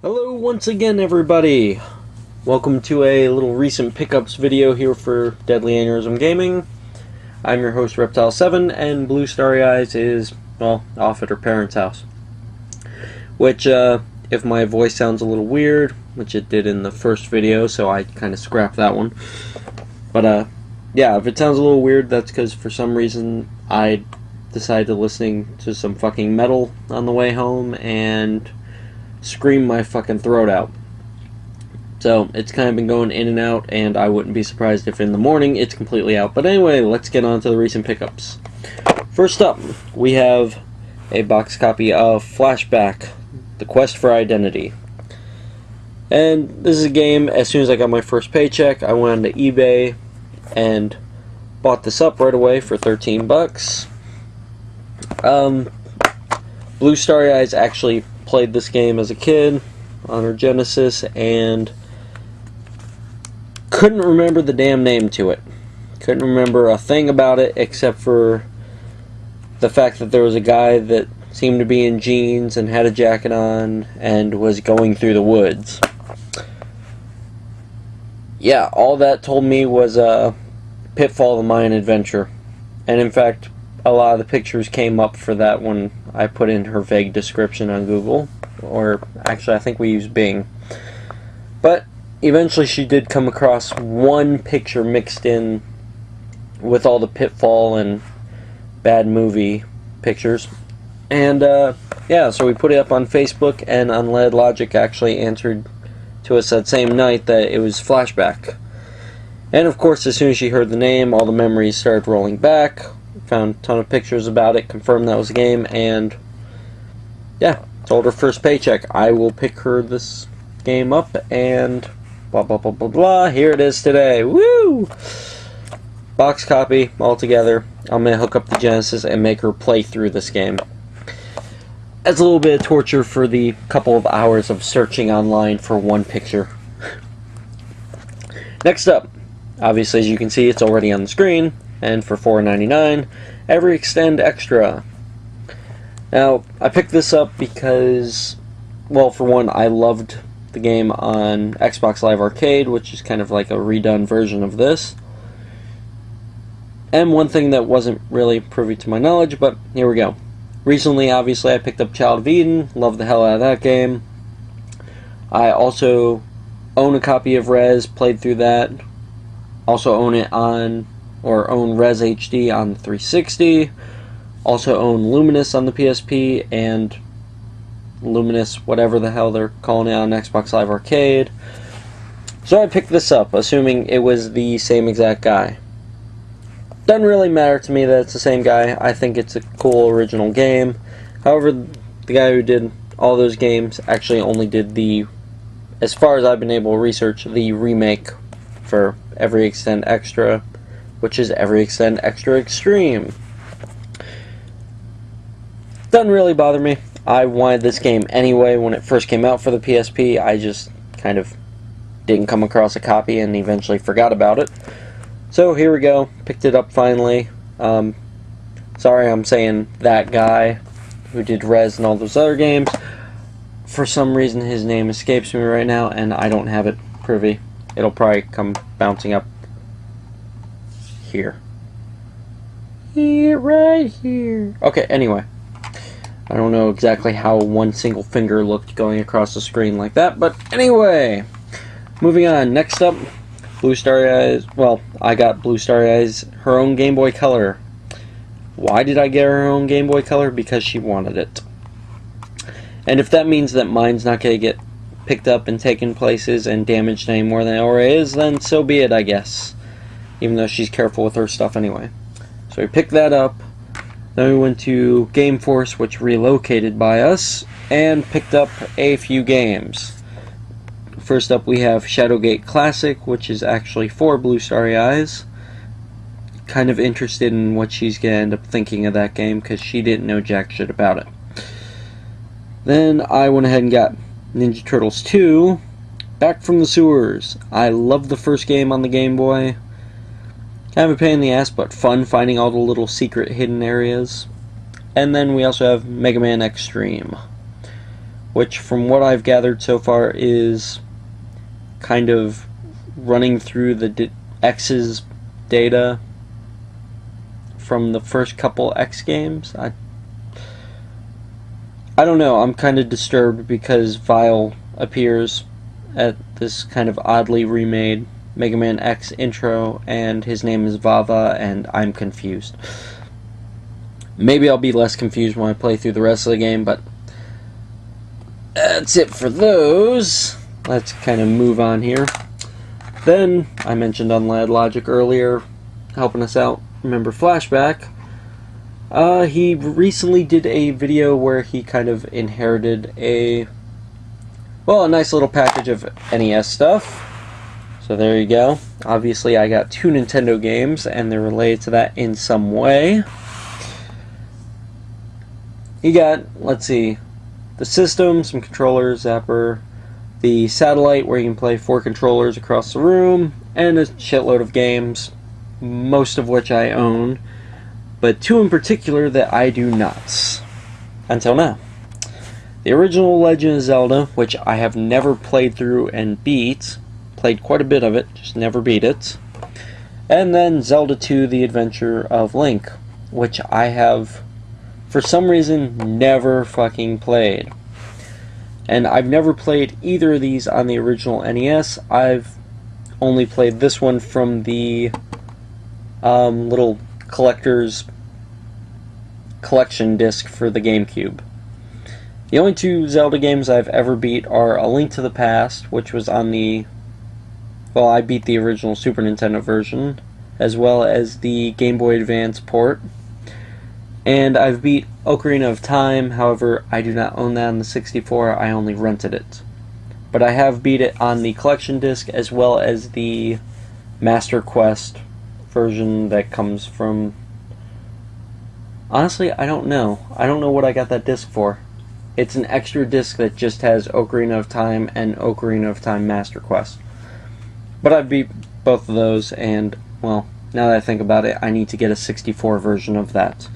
Hello once again, everybody. Welcome to a little recent pickups video here for Deadly Aneurysm Gaming. I'm your host, Reptile7, and Blue Starry Eyes is, well, off at her parents' house. Which, if my voice sounds a little weird, which it did in the first video, so I kind of scrapped that one. But, yeah, if it sounds a little weird, that's because for some reason I decided to listen to some fucking metal on the way home and scream my fucking throat out. So it's kind of been going in and out, and I wouldn't be surprised if in the morning it's completely out. But anyway, let's get on to the recent pickups. First up, we have a box copy of Flashback, The Quest for Identity. And this is a game, as soon as I got my first paycheck, I went onto eBay and bought this up right away for 13 bucks. Blue Starry Eyes actually played this game as a kid on her Genesis and couldn't remember the damn name to it. Couldn't remember a thing about it except for the fact that there was a guy that seemed to be in jeans and had a jacket on and was going through the woods. Yeah, all that told me was Pitfall: The Mayan Adventure. And in fact, a lot of the pictures came up for that when I put in her vague description on Google. Or actually, I think we used Bing. But eventually she did come across one picture mixed in with all the Pitfall and bad movie pictures. And yeah, so we put it up on Facebook, and Unled Logic actually answered to us that same night that it was Flashback. And of course, as soon as she heard the name, all the memories started rolling back. Found a ton of pictures about it, confirmed that was a game, and yeah, told her first paycheck I will pick her this game up, and blah blah blah blah blah. Here it is today. Woo! Box copy all together. I'm gonna hook up the Genesis and make her play through this game. That's a little bit of torture for the couple of hours of searching online for one picture. Next up, obviously, as you can see, it's already on the screen, and for $4.99, Every Extend Extra. Now, I picked this up because, well, for one, I loved the game on Xbox Live Arcade, which is kind of like a redone version of this. And one thing that wasn't really privy to my knowledge, but here we go. Recently, obviously, I picked up Child of Eden, loved the hell out of that game. I also own a copy of Rez, played through that. Also own it on, or own Rez HD on the 360. Also own Luminous on the PSP, and Luminous, whatever the hell they're calling it on Xbox Live Arcade. So I picked this up, assuming it was the same exact guy. Doesn't really matter to me that it's the same guy. I think it's a cool original game. However, the guy who did all those games actually only did the, as far as I've been able to research, the remake for Every Extend Extra, which is Every Extend Extra Extreme. Doesn't really bother me. I wanted this game anyway when it first came out for the PSP. I just kind of didn't come across a copy and eventually forgot about it. So here we go. Picked it up finally. Sorry I'm saying that guy who did Rez and all those other games. For some reason his name escapes me right now and I don't have it privy. It'll probably come bouncing up here. Here, right here. Okay, anyway. I don't know exactly how one single finger looked going across the screen like that, but anyway. Moving on. Next up, Blue Starry Eyes. Well, I got Blue Starry Eyes her own Game Boy Color. Why did I get her own Game Boy Color? Because she wanted it. And if that means that mine's not going to get picked up and taken places and damaged any more than it already is, then so be it, I guess. Even though she's careful with her stuff anyway. So we picked that up. Then we went to Game Force, which relocated by us, and picked up a few games. First up we have Shadowgate Classic, which is actually for Blue Starry Eyes. Kind of interested in what she's going to end up thinking of that game, because she didn't know jack shit about it. Then I went ahead and got Ninja Turtles 2, Back from the Sewers. I love the first game on the Game Boy. Kind of a pain in the ass, but fun finding all the little secret hidden areas. And then we also have Mega Man Extreme, which from what I've gathered so far is kind of running through the X's data from the first couple X games. I don't know, I'm kind of disturbed because Vile appears at this kind of oddly remade Mega Man X intro, and his name is Vava, and I'm confused. Maybe I'll be less confused when I play through the rest of the game, but that's it for those. Let's kind of move on here. Then, I mentioned Unlad Logic earlier, helping us out. Remember Flashback? He recently did a video where he kind of inherited a nice little package of NES stuff. So there you go. Obviously I got 2 Nintendo games, and they're related to that in some way. You got, let's see, the system, some controllers, zapper, the satellite where you can play 4 controllers across the room, and a shitload of games, most of which I own, but 2 in particular that I do not. Until now. The original Legend of Zelda, which I have never played through and beat, played quite a bit of it, just never beat it. And then Zelda 2, The Adventure of Link, which I have, for some reason, never fucking played. And I've never played either of these on the original NES. I've only played this one from the little collector's collection disc for the GameCube. The only 2 Zelda games I've ever beat are A Link to the Past, which was on the... well, I beat the original Super Nintendo version, as well as the Game Boy Advance port. And I've beat Ocarina of Time, however, I do not own that on the 64, I only rented it. But I have beat it on the collection disc, as well as the Master Quest version that comes from... honestly, I don't know. I don't know what I got that disc for. It's an extra disc that just has Ocarina of Time and Ocarina of Time Master Quest. But I beat both of those, and, well, now that I think about it, I need to get a 64 version of that.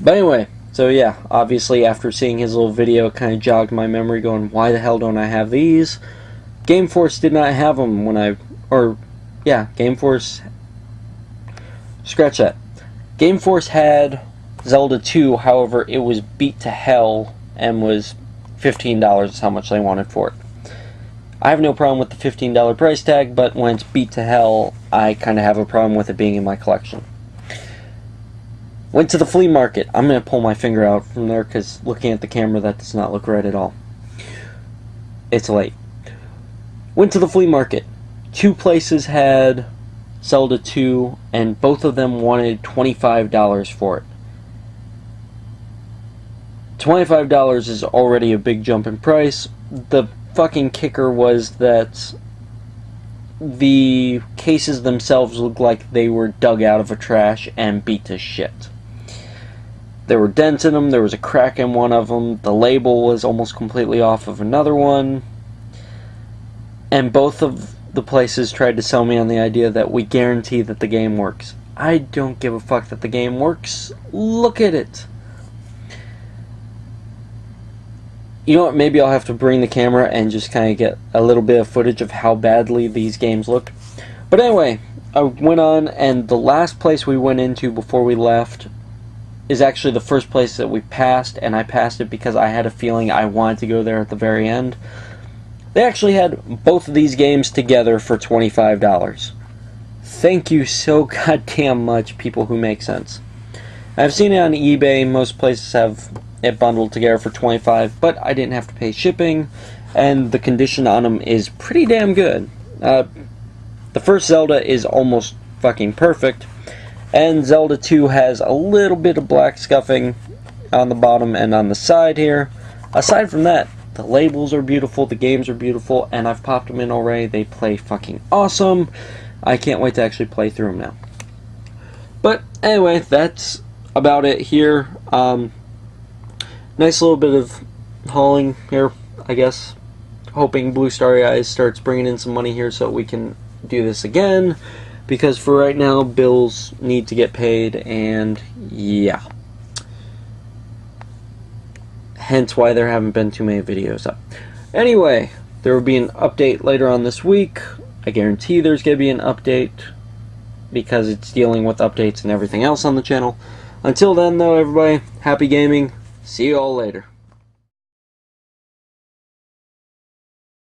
But anyway, so yeah, obviously after seeing his little video, it kind of jogged my memory going, why the hell don't I have these? Game Force did not have them when Game Force... scratch that. Game Force had Zelda 2, however, it was beat to hell and was $15 is how much they wanted for it. I have no problem with the $15 price tag, but when it's beat to hell, I kind of have a problem with it being in my collection. Went to the flea market. I'm going to pull my finger out from there because looking at the camera, that does not look right at all. It's late. Went to the flea market. 2 places had Zelda 2, and both of them wanted $25 for it. $25 is already a big jump in price. The fucking kicker was that the cases themselves looked like they were dug out of a trash and beat to shit. There were dents in them, there was a crack in one of them, the label was almost completely off of another one, and both of the places tried to sell me on the idea that we guarantee that the game works. I don't give a fuck that the game works. Look at it. You know what, maybe I'll have to bring the camera and just kind of get a little bit of footage of how badly these games look. But anyway, I went on, and the last place we went into before we left is actually the first place that we passed, and I passed it because I had a feeling I wanted to go there at the very end. They actually had both of these games together for $25. Thank you so goddamn much, people who make sense. I've seen it on eBay, most places have it bundled together for $25, but I didn't have to pay shipping, and the condition on them is pretty damn good. The first Zelda is almost fucking perfect, and Zelda 2 has a little bit of black scuffing on the bottom and on the side here. Aside from that, the labels are beautiful, the games are beautiful, and I've popped them in already. They play fucking awesome. I can't wait to actually play through them now. But anyway, that's about it here. Nice little bit of hauling here, I guess. Hoping Blue Starry Eyes starts bringing in some money here so we can do this again. Because for right now, bills need to get paid, and yeah. hence why there haven't been too many videos up. Anyway, there will be an update later on this week. I guarantee there's going to be an update because it's dealing with updates and everything else on the channel. Until then, though, everybody, happy gaming. See you all later.